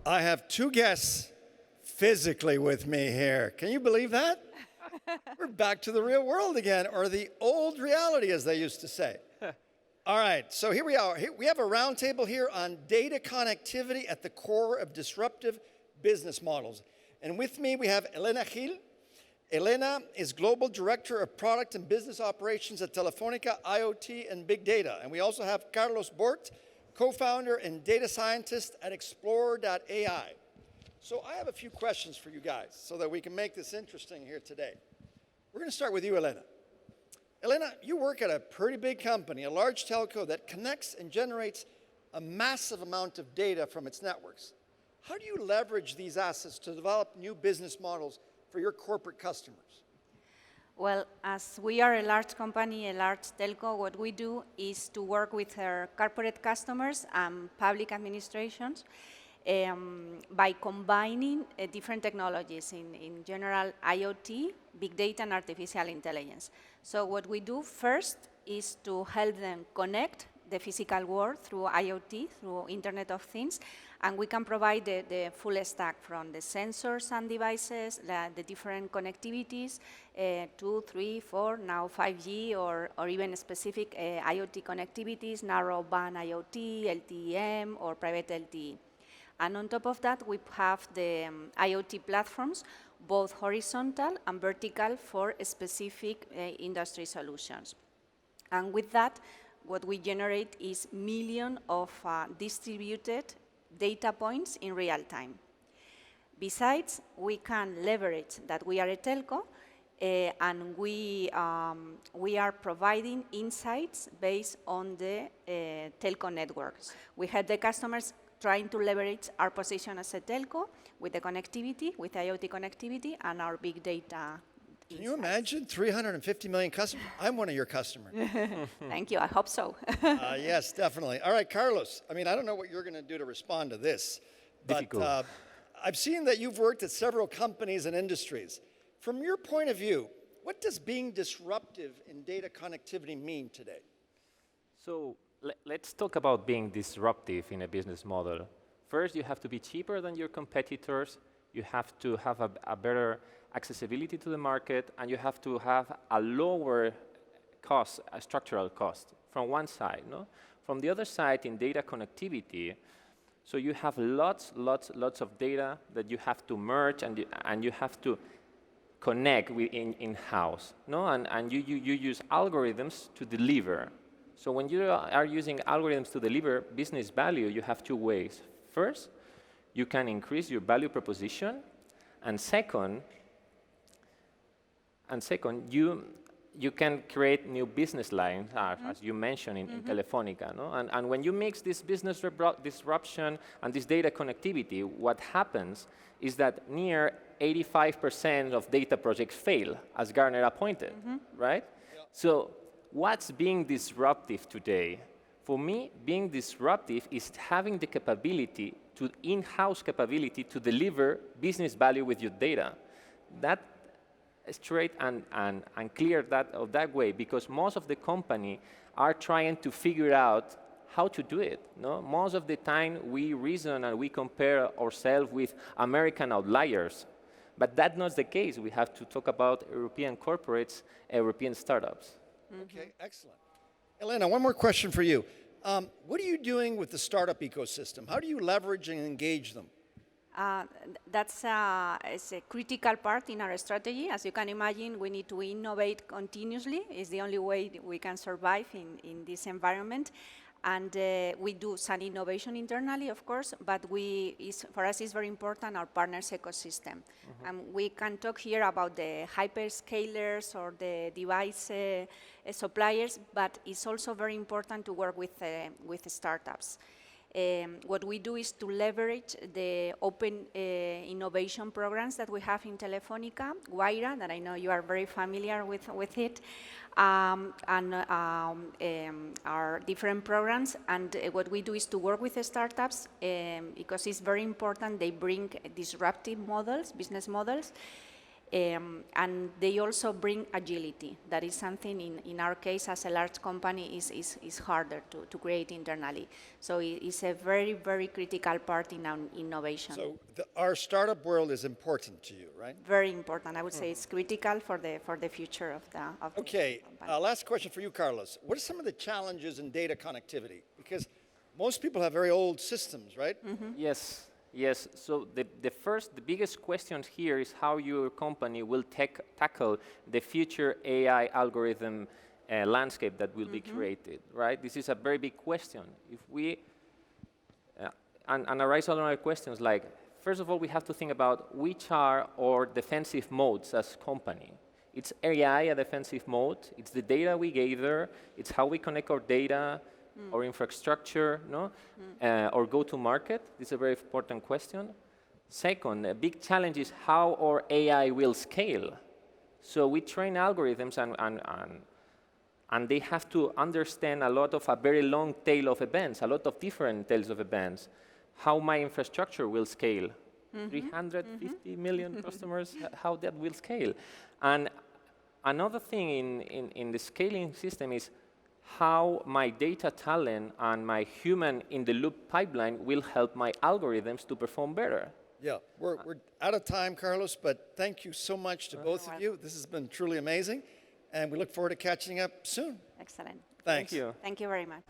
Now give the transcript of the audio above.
I have two guests physically with me here. Can you believe that? We're back to the real world again, or the old reality, as they used to say. All right, so here we are. We have a roundtable here on data connectivity at the core of disruptive business models. And with me, we have Elena Gil. Elena is Global Director of Product and Business Operations at Telefónica, IoT and Big Data. And we also have Carlos Bort, co-founder and data scientist at Xplore.AI. So I have a few questions for you guys so that we can make this interesting here today. We're going to start with you, Elena. Elena, you work at a pretty big company, a large telco that connects and generates a massive amount of data from its networks. How do you leverage these assets to develop new business models for your corporate customers? Well, as we are a large company, a large telco, what we do is to work with our corporate customers and public administrations by combining different technologies, in general IoT, big data, and artificial intelligence. So what we do first is to help them connect the physical world through IoT, through Internet of Things, and we can provide the full stack from the sensors and devices, the different connectivities, 2, 3, 4, now 5G, or even specific IoT connectivities, narrowband IoT, LTE-M, or private LTE. And on top of that, we have the IoT platforms, both horizontal and vertical, for specific industry solutions. And with that, what we generate is millions of distributed data points in real time. Besides, we can leverage that we are a telco, and we are providing insights based on the telco networks. We have the customers trying to leverage our position as a telco with the connectivity, with IoT connectivity, and our big data. Can you imagine 350 million customers? I'm one of your customers. Thank you, I hope so. Yes, definitely. All right, Carlos, I mean, I don't know what you're going to do to respond to this, but I've seen that you've worked at several companies and industries. From your point of view, what does being disruptive in data connectivity mean today? So let's talk about being disruptive in a business model. First, you have to be cheaper than your competitors. You have to have a better accessibility to the market, and you have to have a lower cost, a structural cost, from one side. No? From the other side, in data connectivity, so you have lots of data that you have to merge, and you have to connect with in-house. No? And you use algorithms to deliver. So when you are using algorithms to deliver business value, you have two ways. First, you can increase your value proposition, and second, you can create new business lines, as you mentioned in Telefónica. No? And when you mix this business disruption and this data connectivity, what happens is that near 85% of data projects fail, as Gartner appointed, right? Yeah. So what's being disruptive today? For me, being disruptive is having the capability, in-house capability, to deliver business value with your data. That straight and clear that way, because most of the company are trying to figure out how to do it. No? Most of the time, we reason and we compare ourselves with American outliers. But that's not the case. We have to talk about European corporates, European startups. Okay, excellent. Elena, one more question for you. What are you doing with the startup ecosystem? How do you leverage and engage them? That's it's a critical part in our strategy. As you can imagine, we need to innovate continuously. It's the only way we can survive in this environment. And we do some innovation internally, of course, but for us it's very important our partners ecosystem. And we can talk here about the hyperscalers or the device suppliers, but it's also very important to work with startups. What we do is to leverage the open innovation programs that we have in Telefónica, Guaira, that I know you are very familiar with it, and our different programs. And what we do is to work with the startups because it's very important they bring disruptive models, business models, And they also bring agility. That is something in our case as a large company is harder to create internally. So it's a very, very critical part in our innovation. So our startup world is important to you, right? Very important. I would say it's critical for the future of the Okay, company. last question for you, Carlos. What are some of the challenges in data connectivity? Because most people have very old systems, right? Yes, yes. So the biggest question here is how your company will tackle the future AI algorithm landscape that will be created, right? This is a very big question. If we, and arise other questions like, first of all, we have to think about which are our defensive modes as company. It's AI a defensive mode. It's the data we gather. It's how we connect our data, our infrastructure, no? Or go-to-market. This is a very important question. Second, a big challenge is how our AI will scale. So we train algorithms, and they have to understand a lot of a very long tail of events, a lot of different tails of events. How my infrastructure will scale. 350 million customers, how that will scale. And another thing in the scaling system is how my data talent and my human-in-the-loop pipeline will help my algorithms to perform better. Yeah, we're out of time, Carlos, but thank you so much to both of you. This has been truly amazing, and we look forward to catching up soon. Excellent. Thanks. Thank you. Thank you very much.